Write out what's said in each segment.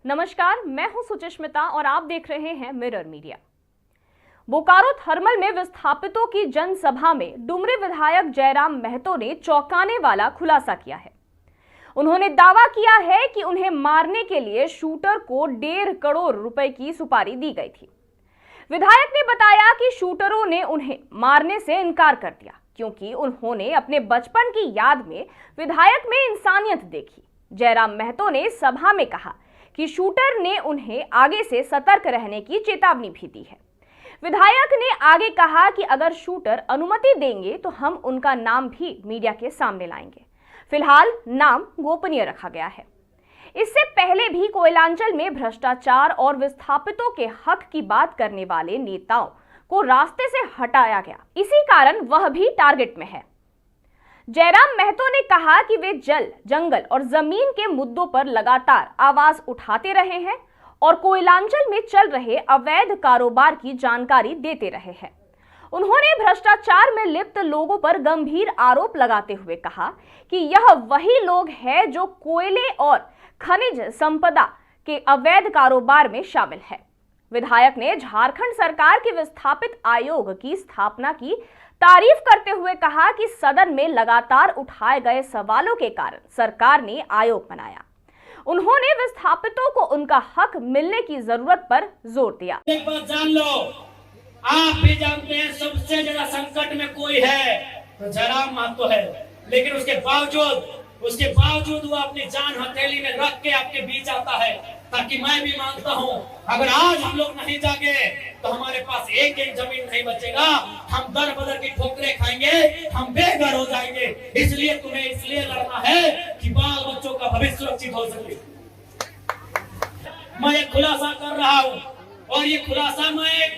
नमस्कार, मैं हूं सुचिस्मिता और आप देख रहे हैं मिरर मीडिया। बोकारो थर्मल में विस्थापितों की जनसभा में डुमरी विधायक जयराम महतो ने चौंकाने वाला खुलासा किया है। उन्होंने दावा किया है कि उन्हें मारने के लिए शूटर को 1.5 करोड़ रुपए की सुपारी दी गई थी। विधायक ने बताया कि शूटरों ने उन्हें मारने से इनकार कर दिया क्योंकि उन्होंने अपने बचपन की याद में विधायक में इंसानियत देखी। जयराम महतो ने सभा में कहा कि शूटर ने उन्हें आगे से सतर्क रहने की चेतावनी भी दी है। विधायक ने आगे कहा कि अगर शूटर अनुमति देंगे तो हम उनका नाम भी मीडिया के सामने लाएंगे। फिलहाल नाम गोपनीय रखा गया है। इससे पहले भी कोयलांचल में भ्रष्टाचार और विस्थापितों के हक की बात करने वाले नेताओं को रास्ते से हटाया गया, इसी कारण वह भी टारगेट में है। जयराम महतो ने कहा कि वे जल, जंगल और जमीन के मुद्दों पर लगातार आवाज उठाते रहे हैं और कोयलांचल में चल रहे अवैध कारोबार की जानकारी देते रहे हैं। उन्होंने भ्रष्टाचार में लिप्त लोगों पर गंभीर आरोप लगाते हुए कहा कि यह वही लोग हैं जो कोयले और खनिज संपदा के अवैध कारोबार में शामिल है। विधायक ने झारखंड सरकार के विस्थापित आयोग की स्थापना की तारीफ करते हुए कहा कि सदन में लगातार उठाए गए सवालों के कारण सरकार ने आयोग बनाया। उन्होंने विस्थापितों को उनका हक मिलने की जरूरत पर जोर दिया। एक बात जान लो, आप भी जानते हैं सबसे ज्यादा संकट में कोई है तो जयराम महतो है, लेकिन उसके बावजूद वो अपनी जान हथेली में रख के आपके बीच आता है, ताकि मैं भी मानता हूँ अगर आज हम लोग नहीं जागे तो हमारे पास एक जमीन नहीं बचेगा, हम दर बदर की ठोकरें खाएंगे, हम बेघर हो जाएंगे। इसलिए तुम्हें इसलिए लड़ना है कि बाल बच्चों का भविष्य सुरक्षित हो सके। मैं एक खुलासा कर रहा हूँ और ये खुलासा मैं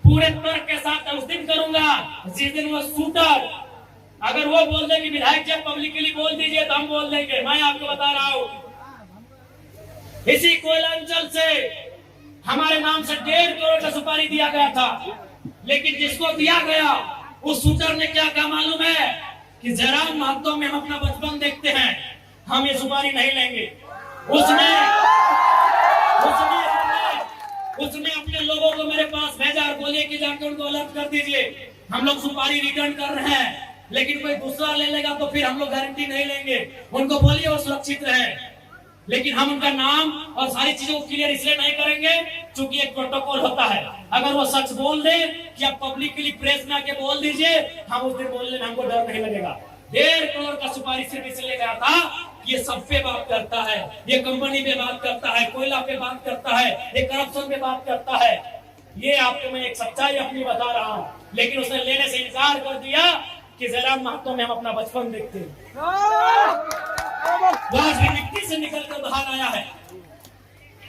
पूरे तर्क के साथ उस दिन करूंगा जिस दिन वो शूटर अगर वो बोल दे कि विधायक जी पब्लिकली बोल दीजिए तो हम बोल देंगे। मैं आपको बता रहा हूँ, इसी कोयलांचल से हमारे नाम से 1.5 करोड़ का सुपारी दिया गया था, लेकिन जिसको दिया गया उस शूटर ने क्या कहा मालूम है कि जयराम महतो में हम अपना बचपन देखते हैं, हम ये सुपारी नहीं लेंगे। उसने अपने लोगों को मेरे पास भेजा और बोले कि जाके उनको अलर्ट कर दीजिए, हम लोग सुपारी रिटर्न कर रहे हैं, लेकिन कोई दूसरा ले लेगा तो फिर हम लोग गारंटी नहीं लेंगे। उनको बोलिए वो सुरक्षित रहे, लेकिन हम उनका नाम और सारी चीजों को क्लियर इसलिए नहीं करेंगे क्योंकि एक प्रोटोकॉल होता है। अगर वो सच बोल दे कि आप पब्लिकली प्रेस में आके बोल दीजिए, हम उस दिन बोलने में हमको डर नहीं लगेगा। 1.5 करोड़ का सुपारी सिर्फ इसलिए गया था, ये सब पे बात करता है, ये कंपनी पे बात करता है, कोयला पे बात करता है, ये करप्शन पे बात करता है। ये आपको मैं एक सच्चाई अपनी बता रहा हूँ, लेकिन उसने लेने से इनकार कर दिया कि जयराम महतो में हम अपना बचपन देखते हैं। आज भी मिट्टी से निकलकर बाहर आया है,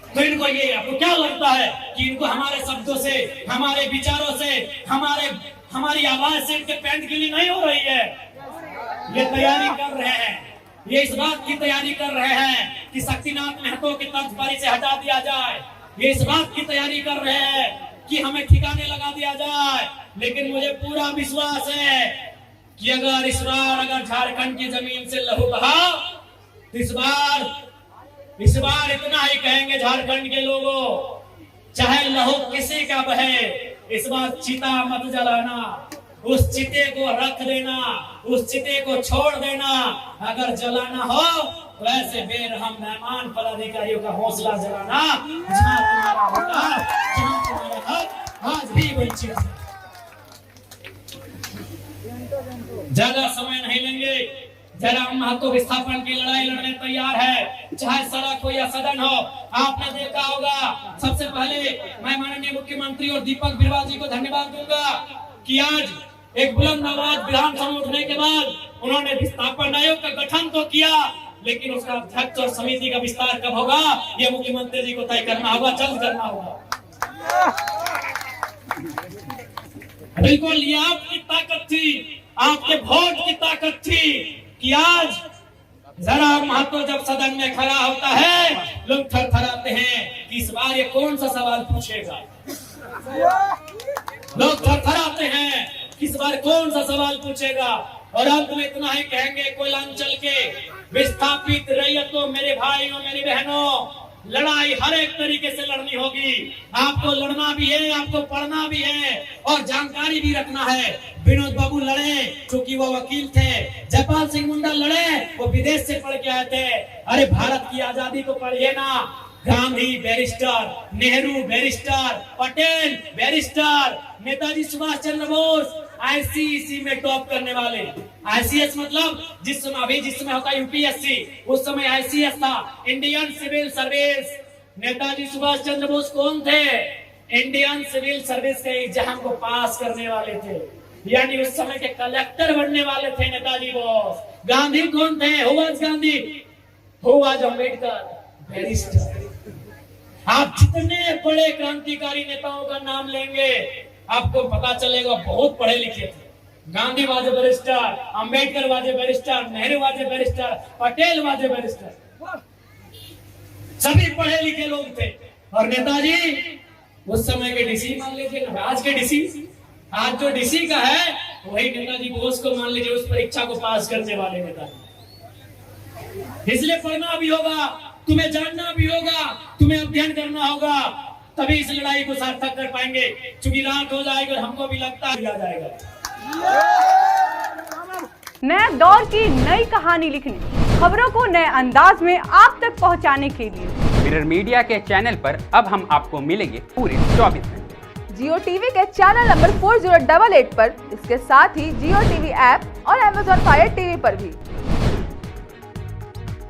तो इनको ये आपको क्या लगता है कि इनको हमारे शब्दों से, हमारे विचारों से, हमारी आवाज से इनके पैंट गिली नहीं हो रही है? ये तैयारी कर रहे हैं, ये इस बात की तैयारी कर रहे हैं कि शक्तिनाथ महतो की तर्जबारी से हटा दिया जाए, ये इस बात की तैयारी कर रहे हैं कि हमें ठिकाने लगा दिया जाए। लेकिन मुझे पूरा विश्वास है कि अगर इस बार झारखंड की जमीन से लहू बहा तो इस बार इतना ही कहेंगे झारखंड के लोगों, चाहे लहू किसी का बहे, इस बार चिता मत जलाना, उस चिते को रख देना, उस चिते को छोड़ देना। अगर जलाना हो तो ऐसे बेरहम मेहमान पदाधिकारियों का हौसला जलाना, जहां तुम्हारा होगा, जहां तुम्हारा हक आज भी वंचित है। ज्यादा समय नहीं लेंगे, जयराम महतो विस्थापन की लड़ाई लड़ने तैयार है, चाहे सड़क हो या सदन हो। आपने देखा होगा, सबसे पहले मैं माननीय मुख्यमंत्री और दीपक बिरवा जी को धन्यवाद दूंगा कि आज एक बुलंद आवाज विधानसभा में उठने के बाद उन्होंने विस्थापन आयोग का गठन तो किया, लेकिन उसका अध्यक्ष और समिति का विस्तार कब होगा ये मुख्यमंत्री जी को तय करना होगा, जल्द करना होगा। बिल्कुल ये आपकी ताकत थी, आपके वोट की ताकत थी कि आज जयराम महतो जब सदन में खड़ा होता है लोग थरथराते हैं कि इस बार ये कौन सा सवाल पूछेगा। लोग थरथराते हैं कि इस बार कौन सा सवाल पूछेगा। और अंत में इतना ही कहेंगे, कोयलांचल के विस्थापित रैयतों, मेरे भाइयों मेरी बहनों, लड़ाई हर एक तरीके से लड़नी होगी। आपको लड़ना भी है, आपको पढ़ना भी है और जानकारी भी रखना है। विनोद बाबू लड़े क्योंकि वो वकील थे, जयपाल सिंह मुंडा लड़े वो विदेश से पढ़ के आए थे। अरे भारत की आजादी को पढ़िए ना, Gandhi barrister, Nehru barrister, Patel barrister, Netaji Subhash Chandra Bose ICSE में टॉप करने वाले। आईसीएस मतलब जिस समय होता यूपीएससी, उस समय आईसीएस था, Indian Civil Service. Netaji Subhash Chandra Bose कौन थे? इंडियन सिविल सर्विस के एग्जाम को पास करने वाले थे, यानी उस समय के कलेक्टर बनने वाले थे नेताजी बोस। गांधी कौन थे? Who was Gandhi? Who was Ambedkar? Barrister. आप जितने बड़े क्रांतिकारी नेताओं का नाम लेंगे आपको पता चलेगा बहुत पढ़े लिखे थे। गांधी वाजे बैरिस्टर, अंबेडकर वाजे बैरिस्टर, नेहरू वाजे बैरिस्टर, पटेल वाजे बैरिस्टर, सभी पढ़े लिखे लोग थे। और नेताजी उस समय के डीसी मान लीजिए ना, आज के डीसी, आज जो डीसी का है वही नेताजी बोस को मान लीजिए, उस परीक्षा को पास करने वाले नेताजी। इसलिए पढ़ना भी होगा, तुम्हें जानना भी होगा, तुम्हें अध्ययन करना होगा, तभी इस लड़ाई को सार्थक कर पाएंगे। क्योंकि रात हो जाएगी और हमको भी लगता है आ जाएगा। नए दौर की नई कहानी लिखने, खबरों को नए अंदाज में आप तक पहुंचाने के लिए मिरर मीडिया के चैनल पर अब हम आपको मिलेंगे पूरे 24 घंटे। जियो टीवी के चैनल नंबर 4088 पर, इसके साथ ही जियो टीवी ऐप और Amazon Fire TV पर भी।